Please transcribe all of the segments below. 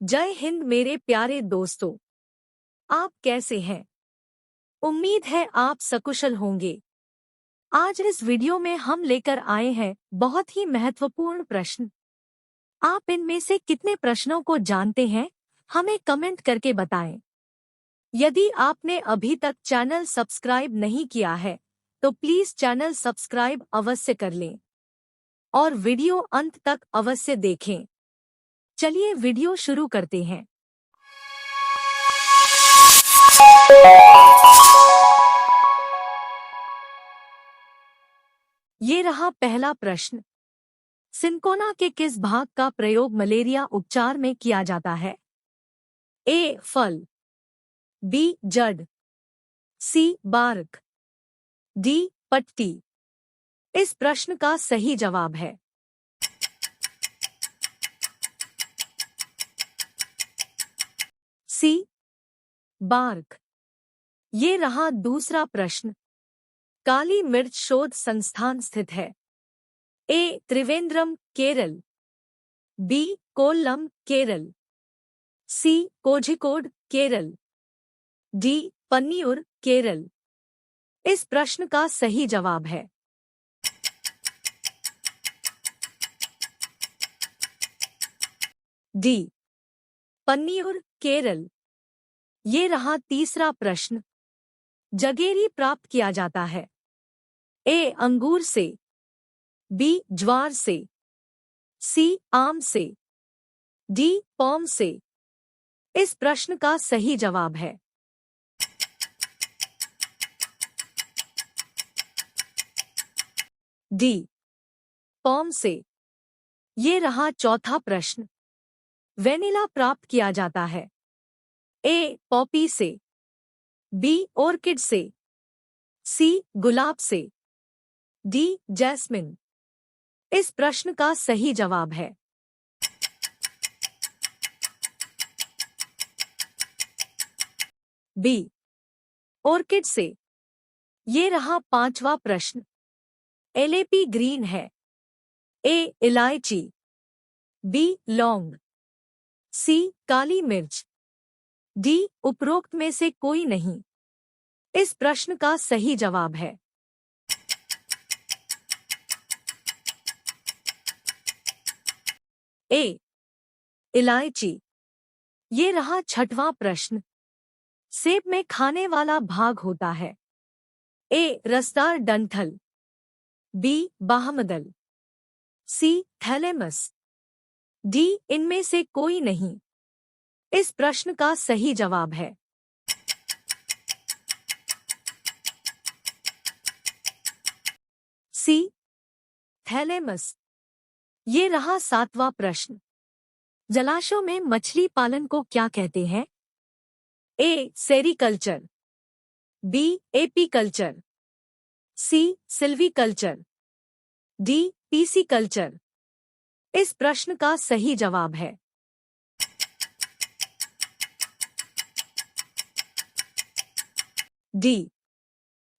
जय हिंद मेरे प्यारे दोस्तों। आप कैसे हैं? उम्मीद है आप सकुशल होंगे। आज इस वीडियो में हम लेकर आए हैं बहुत ही महत्वपूर्ण प्रश्न। आप इनमें से कितने प्रश्नों को जानते हैं, हमें कमेंट करके बताएं। यदि आपने अभी तक चैनल सब्सक्राइब नहीं किया है तो प्लीज चैनल सब्सक्राइब अवश्य कर लें और वीडियो अंत तक अवश्य देखें। चलिए वीडियो शुरू करते हैं। ये रहा पहला प्रश्न। सिंकोना के किस भाग का प्रयोग मलेरिया उपचार में किया जाता है? ए. फल, बी. जड़, सी. Bark, D. पत्ती। इस प्रश्न का सही जवाब है सी. बार्क। ये रहा दूसरा प्रश्न। काली मिर्च शोध संस्थान स्थित है? ए. त्रिवेंद्रम, केरल, बी. कोल्लम, केरल, सी. कोझिकोड, केरल, डी. पन्नियूर, केरल। इस प्रश्न का सही जवाब है डी. पन्नियूर, केरल। ये रहा तीसरा प्रश्न। जगेरी प्राप्त किया जाता है? ए. अंगूर से, बी. ज्वार से, सी. आम से, डी. पॉम से। इस प्रश्न का सही जवाब है डी. पॉम से। ये रहा चौथा प्रश्न। वेनिला प्राप्त किया जाता है? ए. पॉपी से, बी. ऑर्किड से, सी. गुलाब से, डी. जैस्मिन। इस प्रश्न का सही जवाब है बी. ऑर्किड से। ये रहा पांचवा प्रश्न। एलएपी ग्रीन है? ए. इलायची, बी. लौंग, सी. काली मिर्च, डी. उपरोक्त में से कोई नहीं। इस प्रश्न का सही जवाब है ए. इलायची। ये रहा छठवां प्रश्न। सेब में खाने वाला भाग होता है? ए. रसदार डंठल, बी. बाहमदल, सी. Thalamus, D. इनमें से कोई नहीं। इस प्रश्न का सही जवाब है सी. थैलेमस। ये रहा सातवां प्रश्न। जलाशयों में मछली पालन को क्या कहते हैं? A. Sericulture, B. Apiculture, C. Silviculture, D. Pisciculture. इस प्रश्न का सही जवाब है डी.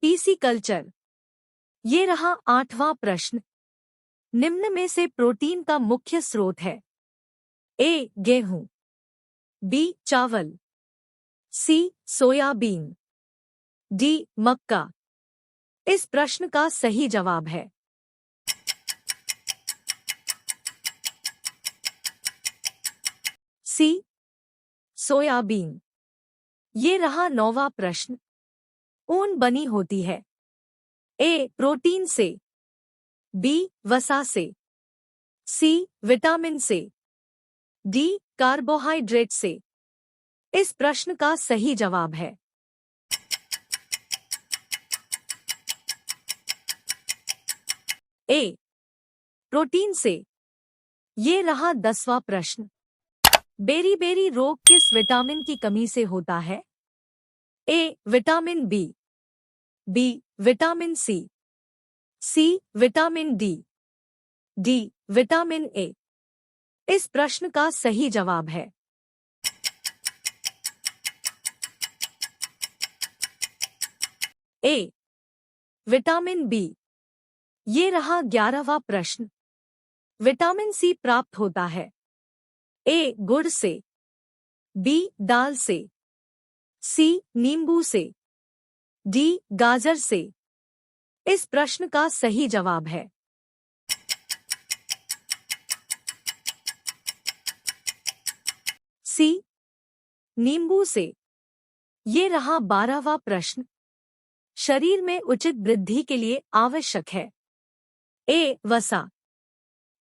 पीसीकल्चर। ये रहा आठवां प्रश्न। निम्न में से प्रोटीन का मुख्य स्रोत है? ए. गेहूं, बी. चावल, सी. Soybean, D. मक्का। इस प्रश्न का सही जवाब है सी. सोयाबीन। ये रहा नौवां प्रश्न। ऊन बनी होती है? ए. प्रोटीन से, बी. वसा से, सी. विटामिन से, डी. कार्बोहाइड्रेट से। इस प्रश्न का सही जवाब है ए. प्रोटीन से। ये रहा 10वां प्रश्न। बेरी रोग किस विटामिन की कमी से होता है? A. Vitamin B, B. Vitamin C, C. Vitamin D, D. Vitamin A. इस प्रश्न का सही जवाब है ए. Vitamin B. ये रहा 11वां प्रश्न। विटामिन सी प्राप्त होता है? ए. गुड़ से, बी दाल से, सी नींबू से, डी गाजर से। इस प्रश्न का सही जवाब है सी नींबू से। ये रहा 12वां प्रश्न। शरीर में उचित वृद्धि के लिए आवश्यक है ए वसा,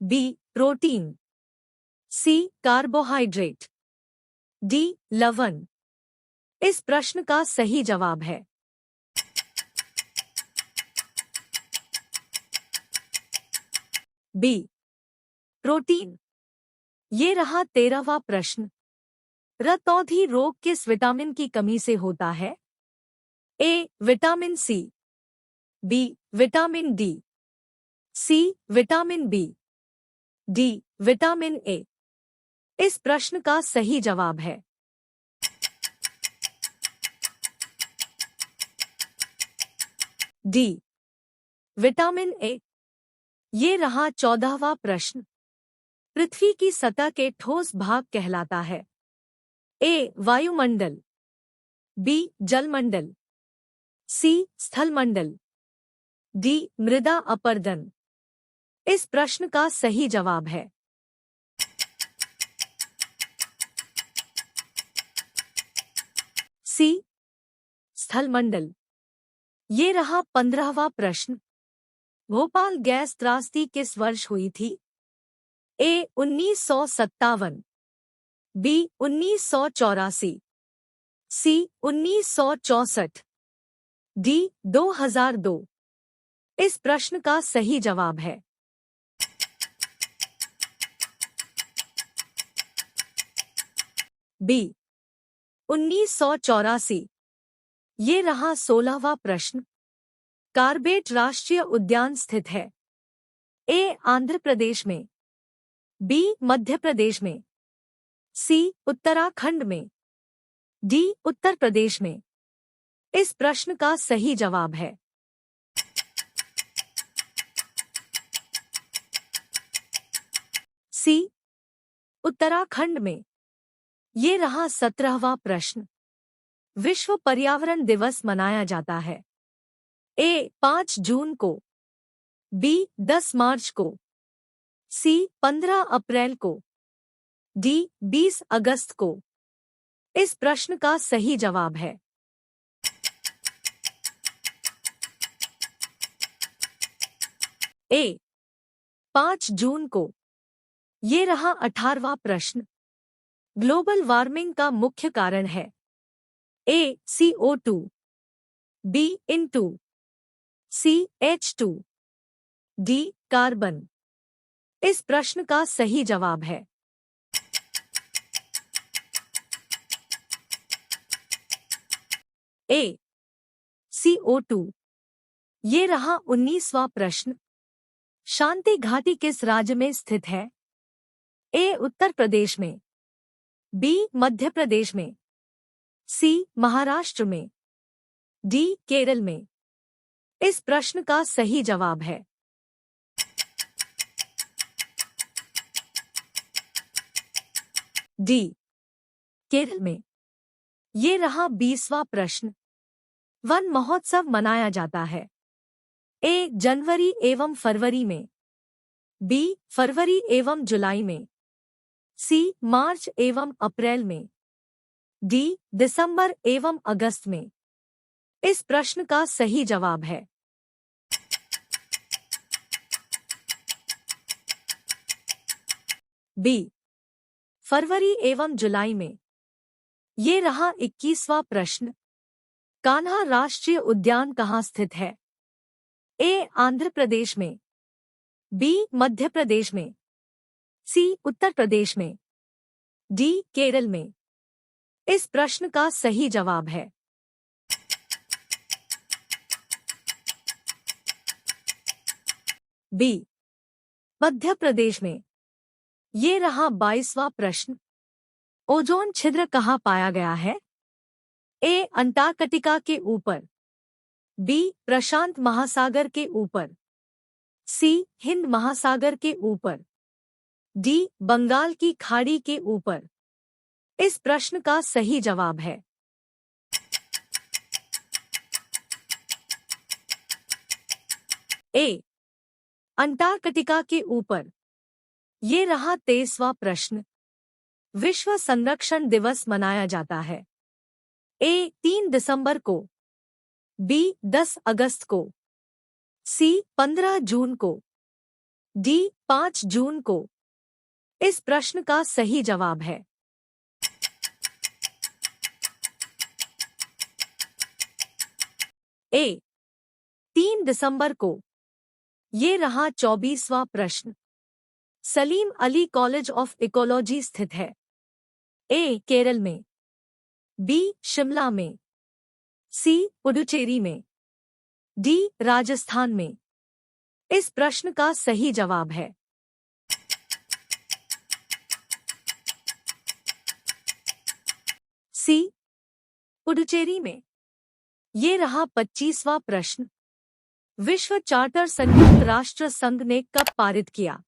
बी प्रोटीन, सी कार्बोहाइड्रेट, डी लवण। इस प्रश्न का सही जवाब है बी प्रोटीन। ये रहा 13वां प्रश्न। रक्तौंधी रोग किस विटामिन की कमी से होता है A vitamin C, B vitamin D, C vitamin B, D vitamin A. इस प्रश्न का सही जवाब है डी विटामिन ए। ये रहा 14वां प्रश्न। पृथ्वी की सतह के ठोस भाग कहलाता है ए वायुमंडल, बी जलमंडल, सी स्थलमंडल, डी मृदा अपर्दन। इस प्रश्न का सही जवाब है सी स्थलमंडल। ये रहा 15वां प्रश्न। भोपाल गैस त्रासदी किस वर्ष हुई थी ए 1957, बी 1984, सी 1964, डी 2002। इस प्रश्न का सही जवाब है बी 1984। ये रहा 16वां प्रश्न। कार्बेट राष्ट्रीय उद्यान स्थित है ए आंध्र प्रदेश में, बी मध्य प्रदेश में, सी उत्तराखंड में, डी उत्तर प्रदेश में। इस प्रश्न का सही जवाब है सी उत्तराखंड में। ये रहा 17वां प्रश्न। विश्व पर्यावरण दिवस मनाया जाता है ए 5 जून को, बी 10 मार्च को, सी 15 अप्रैल को, डी 20 अगस्त को। इस प्रश्न का सही जवाब है ए 5 जून को। ये रहा 18वां प्रश्न। ग्लोबल वार्मिंग का मुख्य कारण है ए CO2, बी N2, सी H2, डी कार्बन। इस प्रश्न का सही जवाब है ए CO2। ये रहा 19वां प्रश्न। शांति घाटी किस राज्य में स्थित है ए उत्तर प्रदेश में, बी मध्य प्रदेश में, सी महाराष्ट्र में, डी केरल में। इस प्रश्न का सही जवाब है डी केरल में। ये रहा 20वां प्रश्न। वन महोत्सव मनाया जाता है ए जनवरी एवं फरवरी में, बी फरवरी एवं जुलाई में, सी मार्च एवं अप्रैल में, डी दिसंबर एवं अगस्त में। इस प्रश्न का सही जवाब है बी फरवरी एवं जुलाई में। ये रहा 21वां प्रश्न। कान्हा राष्ट्रीय उद्यान कहाँ स्थित है ए आंध्र प्रदेश में, बी मध्य प्रदेश में, सी उत्तर प्रदेश में, डी केरल में। इस प्रश्न का सही जवाब है बी मध्य प्रदेश में। ये रहा 22वां प्रश्न। ओजोन छिद्र कहाँ पाया गया है ए अंटार्कटिका के ऊपर, बी प्रशांत महासागर के ऊपर, सी हिंद महासागर के ऊपर, डी बंगाल की खाड़ी के ऊपर। इस प्रश्न का सही जवाब है ए, अंटार्कटिका के ऊपर। ये रहा 23वां प्रश्न। विश्व संरक्षण दिवस मनाया जाता है ए, 3 दिसंबर को, बी, 10 अगस्त को, सी, 15 जून को, डी, 5 जून को। इस प्रश्न का सही जवाब है ए, 3 दिसंबर को। ये रहा 24वां प्रश्न। Salim Ali college of ecology स्थित है ए, केरल में, बी, शिमला में, सी, पुडुचेरी में, डी, राजस्थान में। इस प्रश्न का सही जवाब है सी, पुडुचेरी में। ये रहा 25वां प्रश्न। विश्व चार्टर संयुक्त राष्ट्र संघ ने कब पारित किया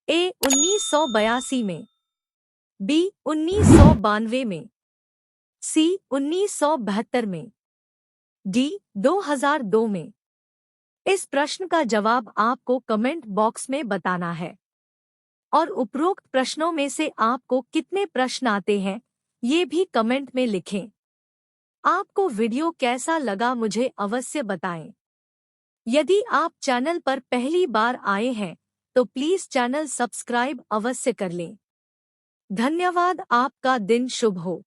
ए, 1982 में, बी, 1992 में, सी, 1972 में, डी, 2002 में। इस प्रश्न का जवाब आपको कमेंट बॉक्स में बताना है। और उपरोक्त प्रश्नों में से आपको कितने प्रश्न आते हैं ये भी कमेंट में लिखें। आपको वीडियो कैसा लगा मुझे अवश्य बताएं। यदि आप चैनल पर पहली बार आए हैं तो प्लीज चैनल सब्सक्राइब अवश्य कर लें। धन्यवाद। आपका दिन शुभ हो।